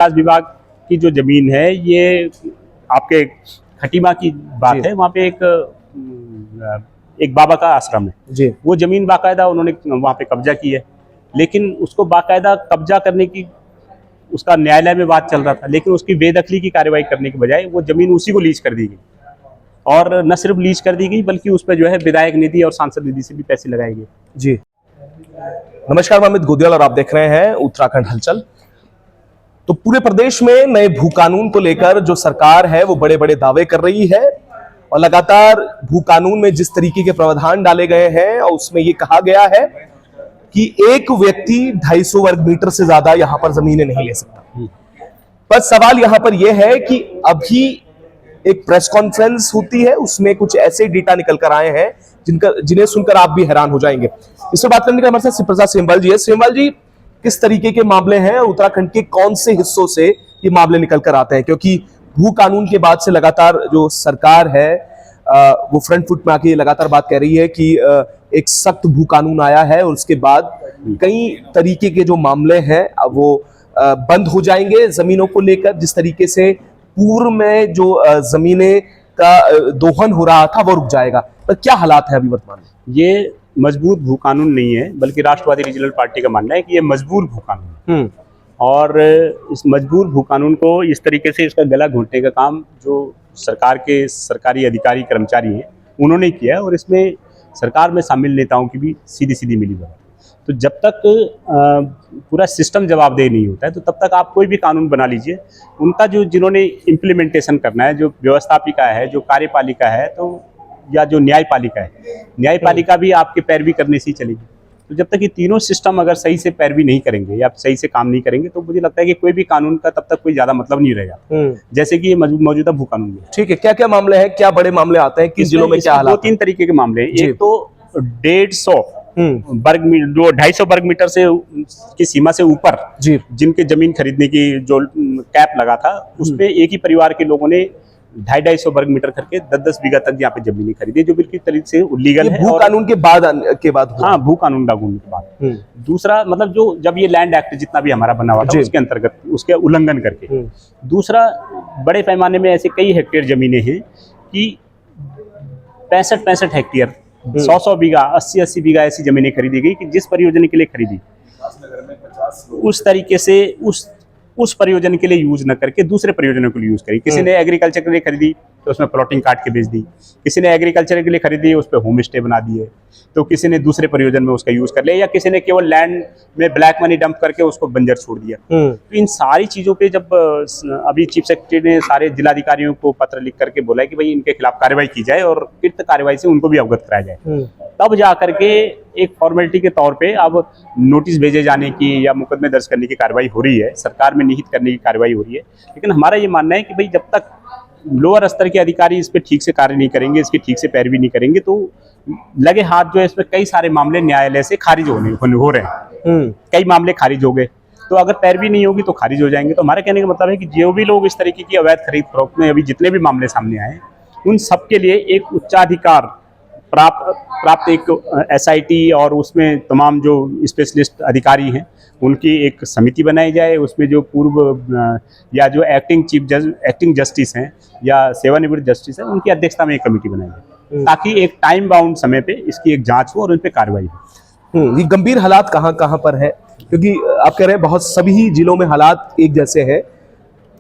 विकास विभाग की जो जमीन है ये आपके खटीमा की बात है। वहाँ पे एक बाबा का आश्रम है जी। वो जमीन बाकायदा उन्होंने वहाँ पे कब्जा की है, लेकिन उसको बाकायदा कब्जा करने की उसका न्यायालय में बात चल रहा था, लेकिन उसकी बेदखली की कार्रवाई करने के बजाय वो जमीन उसी को लीज कर दी गई। और न सिर्फ लीज कर दी गई बल्कि उस पर जो है विधायक निधि और सांसद निधि से भी पैसे लगाए गए। जी नमस्कार, मैं अमित गोदियाल और आप देख रहे हैं उत्तराखंड हलचल। तो पूरे प्रदेश में नए भू कानून को लेकर जो सरकार है वो बड़े बड़े दावे कर रही है और लगातार भू कानून में जिस तरीके के प्रावधान डाले गए हैं और उसमें ये कहा गया है कि एक व्यक्ति 250 वर्ग मीटर से ज्यादा यहां पर जमीनें नहीं ले सकता। पर सवाल यहां पर यह है कि अभी एक प्रेस कॉन्फ्रेंस होती है, उसमें कुछ ऐसे डेटा निकल कर आए हैं जिन्हें सुनकर आप भी हैरान हो जाएंगे। इस पर बात करने के लिए हमारे साथ शिव प्रसाद सेमवाल जी है। सेमवाल जी, किस तरीके के मामले हैं, उत्तराखंड के कौन से हिस्सों से ये मामले निकल कर आते हैं? क्योंकि भू कानून के बाद से लगातार जो सरकार है वो फ्रंट फुट में आके लगातार बात कह रही है कि एक सख्त भू कानून आया है और उसके बाद कई तरीके के जो मामले हैं वो बंद हो जाएंगे जमीनों को लेकर। जिस तरीके से पूर्व में जो जमीनें का दोहन हो रहा था वो रुक जाएगा, पर क्या हालात है अभी वर्तमान में? ये मजबूत भू कानून नहीं है, बल्कि राष्ट्रवादी रीजनल पार्टी का मानना है कि ये मजबूर भू कानून है। और इस मजबूर भू कानून को इस तरीके से इसका गला घोंटने का काम जो सरकार के सरकारी अधिकारी कर्मचारी हैं उन्होंने किया है, और इसमें सरकार में शामिल नेताओं की भी सीधी सीधी मिलीभगत। तो जब तक पूरा सिस्टम जवाबदेह नहीं होता है तो तब तक आप कोई भी कानून बना लीजिए, उनका जो जिन्होंने इम्प्लीमेंटेशन करना है, जो व्यवस्थापिका है, जो कार्यपालिका है, तो या जो न्यायपालिका है, न्यायपालिका भी आपके पैरवी करने से ही चलेगी। तो जब तक ये तीनों सिस्टम अगर सही से पैरवी नहीं करेंगे या सही से काम नहीं करेंगे तो मुझे लगता है कि कोई भी कानून का तब तक कोई ज्यादा मतलब नहीं रहेगा, जैसे कि ये मौजूदा भू कानून में। ठीक है, क्या क्या मामले हैं, क्या बड़े मामले आते हैं, किस जिलों में क्या हालात? 2-3 तरीके के मामले हैं। एक तो 250 वर्ग मीटर से की सीमा से ऊपर जिनके जमीन खरीदने की जो कैप लगा था, उसमें एक ही परिवार के लोगों ने 250 वर्ग मीटर करके 10-10 बीघा तक यहाँ पे जमीनें खरीदी, जो बिल्कुल तरीके से इलीगल है। भू कानून के बाद हाँ, भू कानून लागू होने के बाद। दूसरा मतलब जो जब ये लैंड एक्ट जितना भी हमारा बना हुआ था उसके अंतर्गत उसके उल्लंघन करके। दूसरा, बड़े पैमाने में ऐसे कई हेक्टेयर जमीनें हैं कि 65 हेक्टेयर 100 बीघा 80 बीघा ऐसी जमीनें खरीदी गई कि जिस परियोजना के लिए खरीदी उस तरीके से उस परियोजना के लिए यूज न करके दूसरे परियोजनों के लिए यूज करी। किसी ने एग्रीकल्चर के लिए खरीदी तो उसमें प्लॉटिंग काट के बेच दी, किसी ने एग्रीकल्चर के लिए खरीदी उस पर होम स्टे बना दिए, तो किसी ने दूसरे परियोजन में उसका यूज कर लिया, या किसी ने केवल लैंड में ब्लैक मनी डंप करके उसको बंजर छोड़ दिया। तो इन सारी चीजों पे जब अभी चीफ सेक्रेटरी ने सारे जिलाधिकारियों को पत्र लिख करके बोला कि भाई इनके खिलाफ कार्रवाई की जाए और कृत्य कार्रवाई से उनको भी अवगत कराया जाए, तब जा करके एक फॉर्मेलिटी के तौर पे अब नोटिस भेजे जाने की या मुकदमे दर्ज करने की कार्रवाई हो रही है, सरकार में निहित करने की कार्रवाई हो रही है। लेकिन हमारा ये मानना है कि भाई जब तक लोअर स्तर के अधिकारी इस पे ठीक से कार्य नहीं करेंगे, इसकी ठीक से पैरवी नहीं करेंगे, तो लगे हाथ जो है इसमें कई सारे मामले न्यायालय से खारिज हो रहे हैं। कई मामले खारिज हो गए, तो अगर पैरवी नहीं होगी तो खारिज हो जाएंगे। तो हमारे कहने का मतलब है कि जो भी लोग इस तरीके की अवैध खरीद फरोख्त में अभी जितने भी मामले सामने आए उन सबके लिए एक उच्चाधिकार प्राप्त एक SIT और उसमें तमाम जो स्पेशलिस्ट अधिकारी हैं उनकी एक समिति बनाई जाए। उसमें जो पूर्व या जो एक्टिंग जस्टिस हैं या सेवानिवृत्त जस्टिस हैं उनकी अध्यक्षता में एक कमेटी बनाई जाए, ताकि एक टाइम बाउंड समय पे इसकी एक जांच हो और उन पे कार्रवाई हो। ये गंभीर हालात कहाँ पर है? क्योंकि आप कह रहे हैं बहुत सभी जिलों में हालात एक जैसे हैं,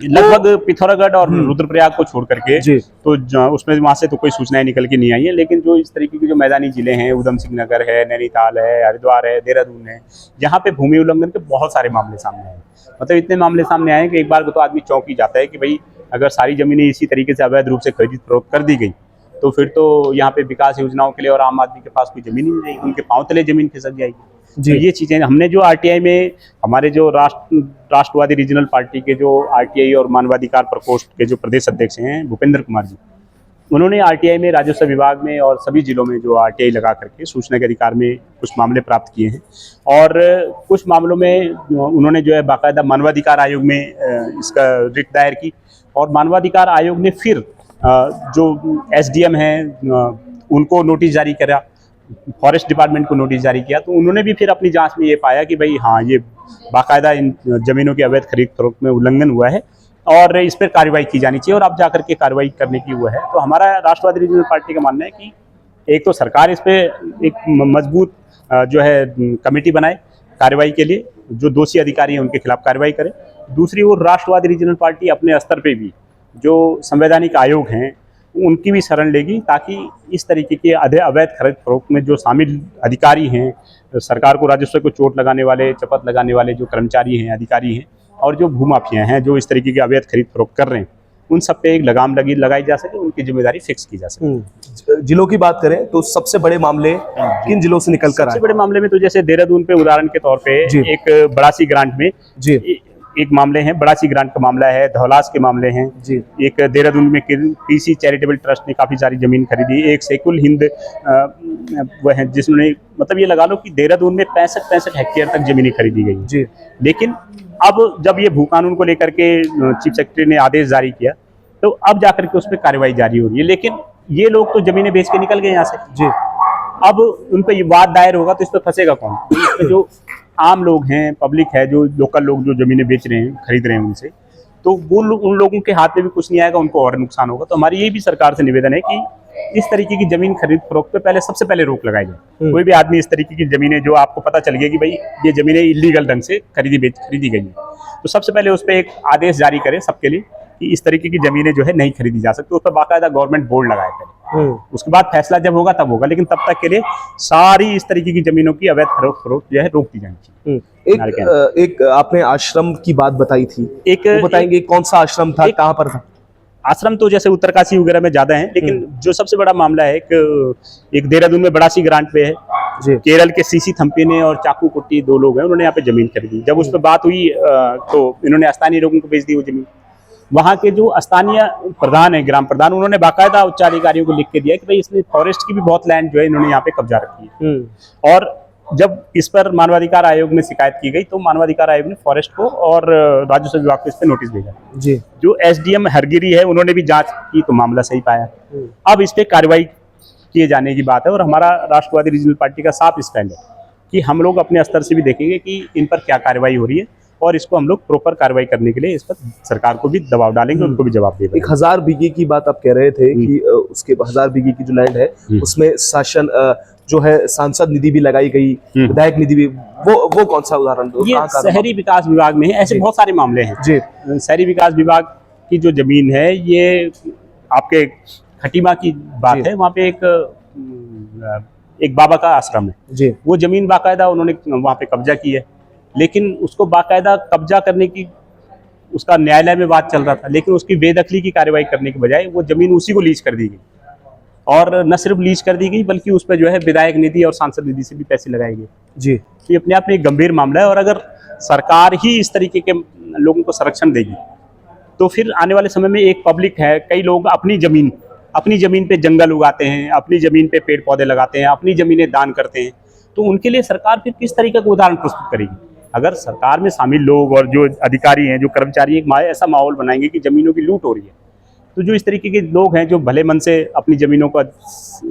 लगभग पिथौरागढ़ और रुद्रप्रयाग को छोड़ करके तो उसमें वहां से तो कोई सूचनाएं निकल के नहीं आई है। लेकिन जो इस तरीके के जो मैदानी जिले हैं, उधम सिंह नगर है, नैनीताल है, हरिद्वार है, देहरादून है, यहाँ पे भूमि उल्लंघन के बहुत सारे मामले सामने आए। मतलब इतने मामले सामने आए कि एक बार को तो आदमी चौंक ही जाता है कि भाई अगर सारी जमीनें इसी तरीके से अवैध रूप से खरीद फरोख्त कर दी गई तो फिर तो यहाँ पे विकास योजनाओं के लिए और आम आदमी के पास कोई जमीन ही नहीं रहेगी, उनके पांव तले जमीन खिसक जाएगी। तो ये चीजें हमने जो RTI में हमारे जो राष्ट्रवादी रीजनल पार्टी के जो RTI और मानवाधिकार प्रकोष्ठ के जो प्रदेश अध्यक्ष हैं भूपेंद्र कुमार जी, उन्होंने RTI में राजस्व विभाग में और सभी जिलों में जो RTI लगा करके सूचना के अधिकार में कुछ मामले प्राप्त किए हैं, और कुछ मामलों में उन्होंने जो है बाकायदा मानवाधिकार आयोग में इसका रिट दायर की, और मानवाधिकार आयोग ने फिर जो SDM हैं उनको नोटिस जारी करा फॉरेस्ट डिपार्टमेंट को नोटिस जारी किया, तो उन्होंने भी फिर अपनी जांच में ये पाया कि भाई हाँ, ये बाकायदा इन जमीनों की अवैध खरीद फरोख्त में उल्लंघन हुआ है और इस पर कार्रवाई की जानी चाहिए, और अब जाकर के कार्रवाई करने की हुआ है। तो हमारा राष्ट्रवादी रीजनल पार्टी का मानना है कि एक तो सरकार इस पर एक मजबूत जो है कमेटी बनाए कार्रवाई के लिए, जो दोषी अधिकारी हैं उनके खिलाफ कार्रवाई करे। दूसरी ओर राष्ट्रवादी रीजनल पार्टी अपने स्तर पे भी जो संवैधानिक आयोग हैं उनकी भी शरण लेगी, ताकि इस तरीके के अवैध खरीद फरोख्त में जो शामिल अधिकारी हैं, सरकार को राजस्व को चोट लगाने वाले, चपत लगाने वाले जो कर्मचारी हैं, अधिकारी हैं, और जो भूमाफिया हैं जो इस तरीके के अवैध खरीद फरोख्त कर रहे हैं, उन सब पे एक लगाम लगाई जा सके, उनकी जिम्मेदारी फिक्स की जा सके। जिलों की बात करें तो सबसे बड़े मामले किन जिलों से निकल कर आए? सबसे बड़े मामले में तो जैसे देहरादून पे उदाहरण के तौर पे एक बड़ासी ग्रांट में एक मामले हैं, बड़ासी ग्रांट का मामला है, धौलास के मामले हैं जी। एक देहरादून में कृषि चैरिटेबल ट्रस्ट ने काफ़ी सारी ज़मीन खरीदी, एक सेकुल हिंद वह है जिसने, मतलब ये लगा लो कि देहरादून में 65 हेक्टेयर तक ज़मीनें खरीदी गई जी। लेकिन अब जब ये भू कानून को लेकर के चीफ सेक्रेटरी ने आदेश जारी किया, तो अब जाकर के उस पर कार्रवाई जारी हो रही है। लेकिन ये लोग तो ज़मीनें बेच के निकल गए यहाँ से जी। अब उन पर वाद दायर होगा तो इस पर फंसेगा कौन? तो इस पर जो आम लोग हैं, पब्लिक है, जो लोकल लोग जो ज़मीनें बेच रहे हैं, खरीद रहे हैं उनसे, तो वो उन लोगों के हाथ में भी कुछ नहीं आएगा, उनको और नुकसान होगा। तो हमारी ये भी सरकार से निवेदन है कि इस तरीके की जमीन खरीद फरोख्त पे सबसे पहले रोक लगाई जाए। कोई भी आदमी इस तरीके की जमीनें जो आपको पता चल गया कि भाई ये जमीनें इलीगल ढंग से खरीदी गई है, तो सबसे पहले उस पर एक आदेश जारी करें सबके लिए कि इस तरीके की जमीनें जो है नहीं खरीदी जा सकती, उस पर बाकायदा गवर्नमेंट बोर्ड लगाए पहले। उसके बाद फैसला जब होगा तब होगा, लेकिन तब तक के लिए सारी इस तरीके की जमीनों की अवैध फरोख्त जो है रोक दी जानी चाहिए। एक आपने आश्रम की बात बताई थी, एक बताएंगे कौन सा आश्रम था, कहाँ पर था? आश्रम तो जैसे उत्तरकाशी वगैरह में ज्यादा है, लेकिन जो सबसे बड़ा मामला है एक देहरादून में बड़ासी ग्रांट पे है जी। केरल के सीसी थम्पी ने और चाकू कुट्टी 2 लोग हैं, उन्होंने यहाँ पे जमीन खरीदी। जब उस पर बात हुई तो इन्होंने स्थानीय लोगों को बेच दी वो जमीन। वहाँ के जो स्थानीय प्रधान है, ग्राम प्रधान, उन्होंने बाकायदा उच्चाधिकारियों को लिख के दिया कि भाई इसमें फॉरेस्ट की भी बहुत लैंड जो है इन्होंने यहाँ पे कब्जा रखी है। और जब इस पर मानवाधिकार आयोग में शिकायत की गई तो मानवाधिकार आयोग ने फॉरेस्ट को और राजस्व विभाग को इस पर नोटिस भेजा जी। जो एसडीएम हरगिरी है उन्होंने भी जांच की तो मामला सही पाया। अब इस पर कार्रवाई किए जाने की बात है, और हमारा राष्ट्रवादी रीजनल पार्टी का साफ स्टैंड है कि हम लोग अपने स्तर से भी देखेंगे कि इन पर क्या कार्रवाई हो रही है, और इसको हम लोग प्रॉपर कार्रवाई करने के लिए इस पर सरकार को भी दबाव डालेंगे, उनको भी जवाब देंगे। 1000 बीघे की बात आप कह रहे थे कि उसके 1000 बीघे की जो लैंड है उसमें शासन जो है सांसद निधि भी लगाई गई, विधायक निधि भी, वो कौन सा उदाहरण दो? ये शहरी विकास विभाग में है, ऐसे बहुत सारे मामले हैं जी। शहरी विकास विभाग की जो जमीन है, ये आपके खटीमा की बात है, वहाँ पे एक बाबा का आश्रम है जी। वो जमीन बाकायदा उन्होंने वहाँ पे कब्जा की है, लेकिन उसको बाकायदा कब्जा करने की उसका न्यायालय में बात चल रहा था, लेकिन उसकी बेदखली की कार्रवाई करने के बजाय वो जमीन उसी को लीज कर दी गई, और न सिर्फ लीज कर दी गई बल्कि उस पर जो है विधायक निधि और सांसद निधि से भी पैसे लगाए गए जी। ये अपने आप में एक गंभीर मामला है, और अगर सरकार ही इस तरीके के लोगों को संरक्षण देगी तो फिर आने वाले समय में एक पब्लिक है, कई लोग अपनी जमीन पे जंगल उगाते हैं, अपनी जमीन पे पेड़ पौधे लगाते हैं, अपनी जमीनें दान करते हैं, तो उनके लिए सरकार फिर किस तरीके का उदाहरण प्रस्तुत करेगी? अगर सरकार में शामिल लोग और जो अधिकारी हैं, जो कर्मचारी एक ऐसा माहौल बनाएंगे कि जमीनों की लूट हो रही है, तो जो इस तरीके के लोग हैं जो भले मन से अपनी जमीनों को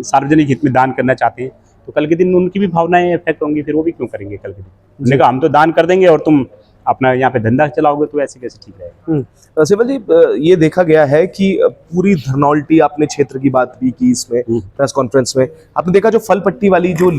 सार्वजनिक हित में दान करना चाहते हैं, तो कल के दिन उनकी भी भावनाएं इफेक्ट होंगी, फिर वो भी क्यों करेंगे कल के दिन? उन्होंने कहा हम तो दान कर देंगे और तुम अपना यहाँ पे धंधा चलाओगे, तो ऐसे कैसे ठीक रहेगा? सिमल जी, ये देखा गया है कि पूरी धरनौल्टी, आपने क्षेत्र की बात भी की इसमें प्रेस कॉन्फ्रेंस में, आपने देखा जो फल पट्टी वाली जो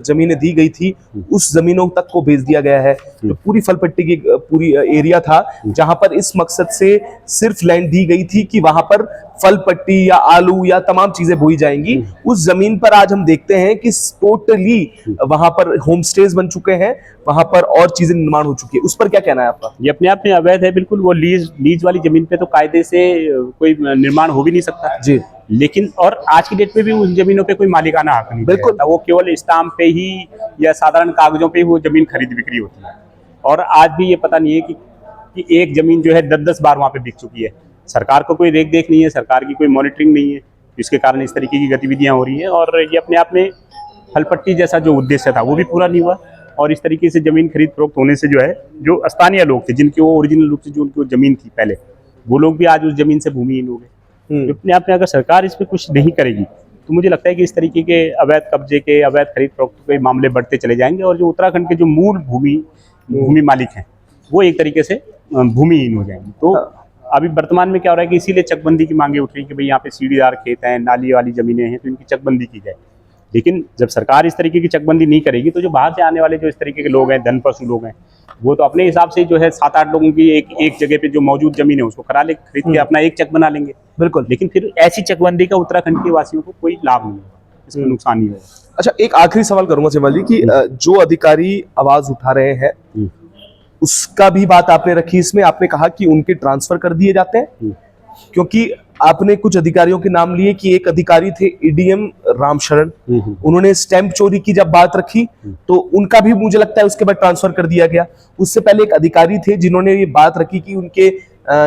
जमीनें दी गई थी उस जमीनों तक को बेच दिया गया है। जो पूरी फल पट्टी की पूरी एरिया था जहां पर इस मकसद से सिर्फ लैंड दी गई थी कि वहां पर फल पट्टी या आलू या तमाम चीजें बोई जाएंगी, उस जमीन पर आज हम देखते हैं कि टोटली वहां पर होम स्टेज बन चुके हैं, वहां पर और चीजें निर्माण हो चुकी है। उस पर क्या कहना है आपका? ये अपने आप में अवैध है बिल्कुल। वो लीज वाली जमीन पे तो कायदे से कोई निर्माण हो भी नहीं सकता जी। लेकिन और आज की डेट में भी उन जमीनों पे कोई मालिकाना हक नहीं बिल्कुल, वो केवल स्टाम्प पे ही या साधारण कागजों पे ही वो जमीन खरीद बिक्री होती है। और आज भी ये पता नहीं है कि एक जमीन जो है 10-10 बार वहाँ पे बिक चुकी है। सरकार को कोई देख नहीं है, सरकार की कोई मॉनिटरिंग नहीं है, जिसके कारण इस तरीके की गतिविधियां हो रही हैं। और ये अपने आप में फलपट्टी जैसा जो उद्देश्य था वो भी पूरा नहीं हुआ, और इस तरीके से जमीन खरीद फरोख्त होने से जो है, जो स्थानीय लोग थे जिनकी वो ओरिजिनल रूप से जो उनकी जमीन थी पहले, वो लोग भी आज उस जमीन से भूमिहीन हो गए। अपने आप में अगर सरकार इस पर कुछ नहीं करेगी तो मुझे लगता है कि इस तरीके के अवैध कब्जे के, अवैध खरीद फरोख्त के मामले बढ़ते चले जाएंगे और जो उत्तराखंड के जो मूल भूमि मालिक हैं वो एक तरीके से भूमिहीन हो जाएंगे। तो अभी वर्तमान में क्या हो रहा है कि इसीलिए चकबंदी की मांगे उठ रही है कि भाई यहाँ पे सीढ़ीदार खेत हैं, नाली वाली जमीनें हैं, तो इनकी चकबंदी की जाए। लेकिन जब सरकार इस तरीके की चकबंदी नहीं करेगी तो जो बाहर से आने वाले जो इस तरीके के लोग हैं, धनपशु लोग हैं, वो तो अपने हिसाब से जो है 7-8 लोगों की एक जगह पे जो मौजूद जमीन है उसको करा ले, खरीद के अपना एक चक बना लेंगे। बिल्कुल। लेकिन फिर ऐसी चकबंदी का उत्तराखंड के वासियों को कोई लाभ नहीं होगा, इसमें नुकसान ही होगा। अच्छा, एक आखिरी सवाल करूंगा सेवाल जी कि जो अधिकारी आवाज उठा रहे हैं उसका भी बात आपने रखी इसमें, आपने कहा कि उनके ट्रांसफर कर दिए जाते हैं, क्योंकि आपने कुछ अधिकारियों के नाम लिए कि एक अधिकारी थे एडीएम रामशरण, उन्होंने स्टैंप चोरी की जब बात रखी तो उनका भी मुझे लगता है उसके बाद ट्रांसफर कर दिया गया। उससे पहले एक अधिकारी थे जिन्होंने ये बात रखी कि उनके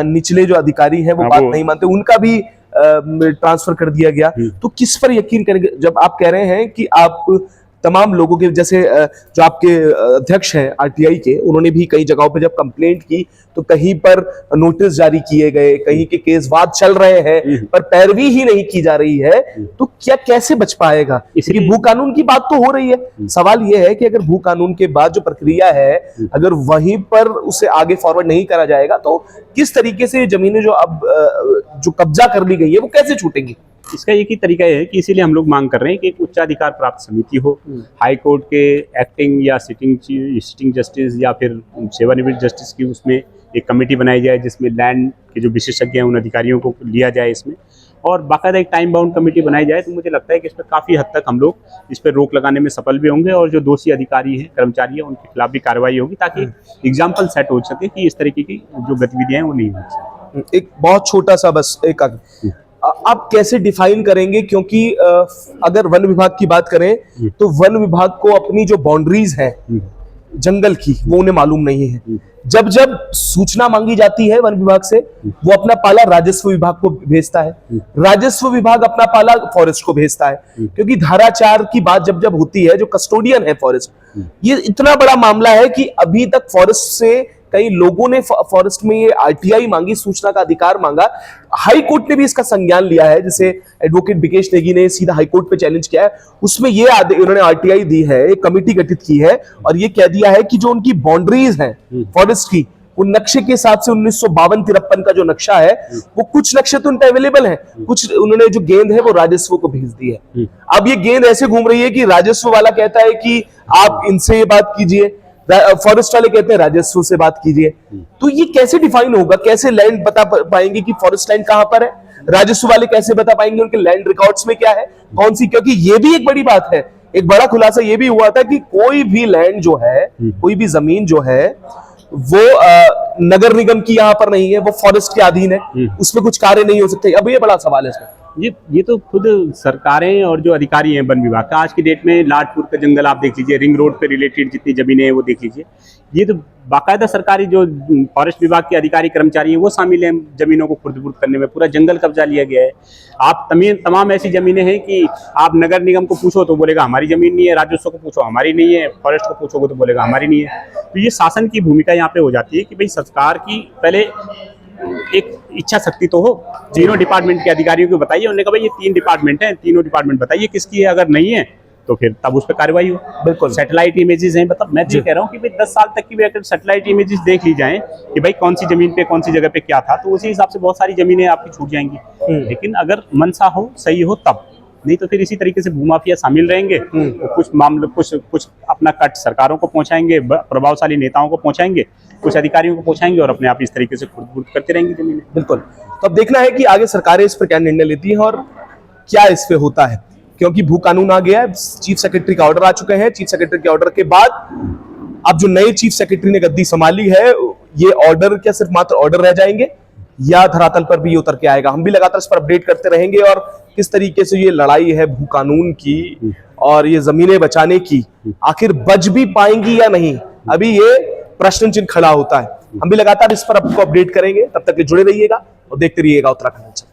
निचले जो अधिकारी हैं वो बात नहीं मानते, उनका भी ट्रांसफर कर दिया गया। तो किस पर यकीन करेंगे जब आप कह रहे हैं कि आप तमाम लोगों के, जैसे जो आपके अध्यक्ष हैं आरटीआई के, उन्होंने भी कई जगहों पे जब कंप्लेंट की तो कहीं पर नोटिस जारी किए गए, कहीं के केस वाद चल रहे हैं पर पैरवी ही नहीं की जा रही है, तो क्या कैसे बच पाएगा? इसलिए भू कानून की बात तो हो रही है, सवाल यह है कि अगर भू कानून के बाद जो प्रक्रिया है अगर वहीं पर उसे आगे फॉरवर्ड नहीं करा जाएगा तो किस तरीके से जमीनें जो अब जो कब्जा कर ली गई है वो कैसे छूटेंगी? इसका एक ही तरीका है कि इसीलिए हम लोग मांग कर रहे हैं कि एक उच्चाधिकार प्राप्त समिति हो, हाई कोर्ट के एक्टिंग या सिटिंग जस्टिस या फिर सेवानिवृत्त जस्टिस की उसमें एक कमेटी बनाई जाए जिसमें लैंड के जो विशेषज्ञ हैं उन अधिकारियों को लिया जाए इसमें, और बाकायदा एक टाइम बाउंड कमेटी बनाई जाए। तो मुझे लगता है कि इस पर काफ़ी हद तक हम लोग इस पर रोक लगाने में सफल भी होंगे और जो दोषी अधिकारी हैं, कर्मचारी हैं, उनके खिलाफ भी कार्रवाई होगी ताकि एग्जाम्पल सेट हो सके कि इस तरीके की जो गतिविधियां हैं वो नहीं हो सके। एक बहुत छोटा सा बस एक आप कैसे डिफाइन करेंगे, क्योंकि अगर वन विभाग की बात करें तो वन विभाग को अपनी जो बाउंड्रीज है जंगल की वो उन्हें मालूम नहीं है। जब जब सूचना मांगी जाती है वन विभाग से वो अपना पाला राजस्व विभाग को भेजता है, राजस्व विभाग अपना पाला फॉरेस्ट को भेजता है, क्योंकि धारा 4 की बात जब जब होती है, जो कस्टोडियन है फॉरेस्ट, ये इतना बड़ा मामला है कि अभी तक फॉरेस्ट से कई लोगों ने फॉरेस्ट में ये आरटीआई मांगी, सूचना का अधिकार मांगा। हाई कोर्ट ने भी इसका संज्ञान लिया है, जैसे एडवोकेट विकेश नेगी ने सीधा हाई कोर्ट पे चैलेंज किया है, उसमें ये उन्होंने आरटीआई दी है, एक कमेटी गठित की है और ये कह दिया है कि जो उनकी बाउंड्रीज हैं फॉरेस्ट की, वो नक्शे के हिसाब से 1952-53 का जो नक्शा है वो कुछ नक्शे तो उनका अवेलेबल है, कुछ उन्होंने जो गेंद है वो राजस्व को भेज दी है। अब ये गेंद ऐसे घूम रही है कि राजस्व वाला कहता है कि आप इनसे ये बात कीजिए, फॉरेस्ट वाले कहते हैं राजस्व से बात कीजिए। तो ये कैसे डिफाइन होगा, कैसे लैंड बता पाएंगे कि फॉरेस्ट लैंड कहां पर है? राजस्व वाले कैसे बता पाएंगे उनके लैंड रिकॉर्ड्स में क्या है, कौन सी? क्योंकि ये भी एक बड़ी बात है, एक बड़ा खुलासा ये भी हुआ था कि कोई भी लैंड जो है, कोई भी जमीन जो है वो नगर निगम की यहां पर नहीं है, वो फॉरेस्ट के अधीन है, उसमें कुछ कार्य नहीं हो सकते। अब ये बड़ा सवाल है इसमें। ये तो खुद सरकारें और जो अधिकारी हैं वन विभाग का, आज की डेट में लाडपुर का जंगल आप देख लीजिए, रिंग रोड पे रिलेटेड जितनी जमीनें हैं वो देख लीजिए, ये तो बाकायदा सरकारी जो फॉरेस्ट विभाग के अधिकारी कर्मचारी हैं वो शामिल हैं जमीनों को खुर्द-बुर्द करने में, पूरा जंगल कब्जा लिया गया है। आप तमाम ऐसी जमीनें हैं कि आप नगर निगम को पूछो तो बोलेगा हमारी जमीन नहीं है, राजस्व को पूछो हमारी नहीं है, फॉरेस्ट को पूछोगे तो बोलेगा हमारी नहीं है। तो ये शासन की भूमिका यहाँ पे हो जाती है कि भाई सरकार की पहले एक इच्छा शक्ति तो हो, तीनों डिपार्टमेंट के अधिकारियों को बताइए, उन्होंने कहा भाई ये 3 डिपार्टमेंट हैं, तीनों डिपार्टमेंट बताइए किसकी है, अगर नहीं है तो फिर तब उस पर कार्रवाई हो। बिल्कुल। सैटेलाइट इमेजेस हैं, मतलब मैं तो ये कह रहा हूँ कि भाई 10 साल तक की भी अगर सैटेलाइट इमेजेस देख ली जाएं कि भाई कौन सी जमीन पे कौन सी जगह पे क्या था, तो उसी हिसाब से बहुत सारी जमीनें आपकी छूट जाएंगी। लेकिन अगर मनसा हो, सही हो तब, नहीं तो फिर इसी तरीके से भूमाफिया शामिल रहेंगे, तो कुछ मामले कुछ अपना कट सरकारों को पहुंचाएंगे, प्रभावशाली नेताओं को पहुंचाएंगे, कुछ अधिकारियों को पहुंचाएंगे और अपने आप इस तरीके से खुर्द-बुर्द करते रहेंगे जमीनें। बिल्कुल। तो अब देखना है कि आगे सरकारें इस पर क्या निर्णय लेती हैं और क्या इस पे होता है, क्योंकि भू कानून आ गया है, चीफ सेक्रेटरी का ऑर्डर आ चुके हैं। चीफ सेक्रेटरी के ऑर्डर के बाद अब जो नए चीफ सेक्रेटरी ने गद्दी संभाली है, ये ऑर्डर क्या सिर्फ मात्र ऑर्डर रह जाएंगे या धरातल पर भी ये उतर के आएगा? हम भी लगातार इस पर अपडेट करते रहेंगे और किस तरीके से ये लड़ाई है भू कानून की और ये जमीनें बचाने की आखिर बच भी पाएंगी या नहीं, अभी ये प्रश्न चिन्ह खड़ा होता है। हम भी लगातार इस पर आपको अपडेट करेंगे, तब तक जुड़े रहिएगा और देखते रहिएगा उत्तराखंड।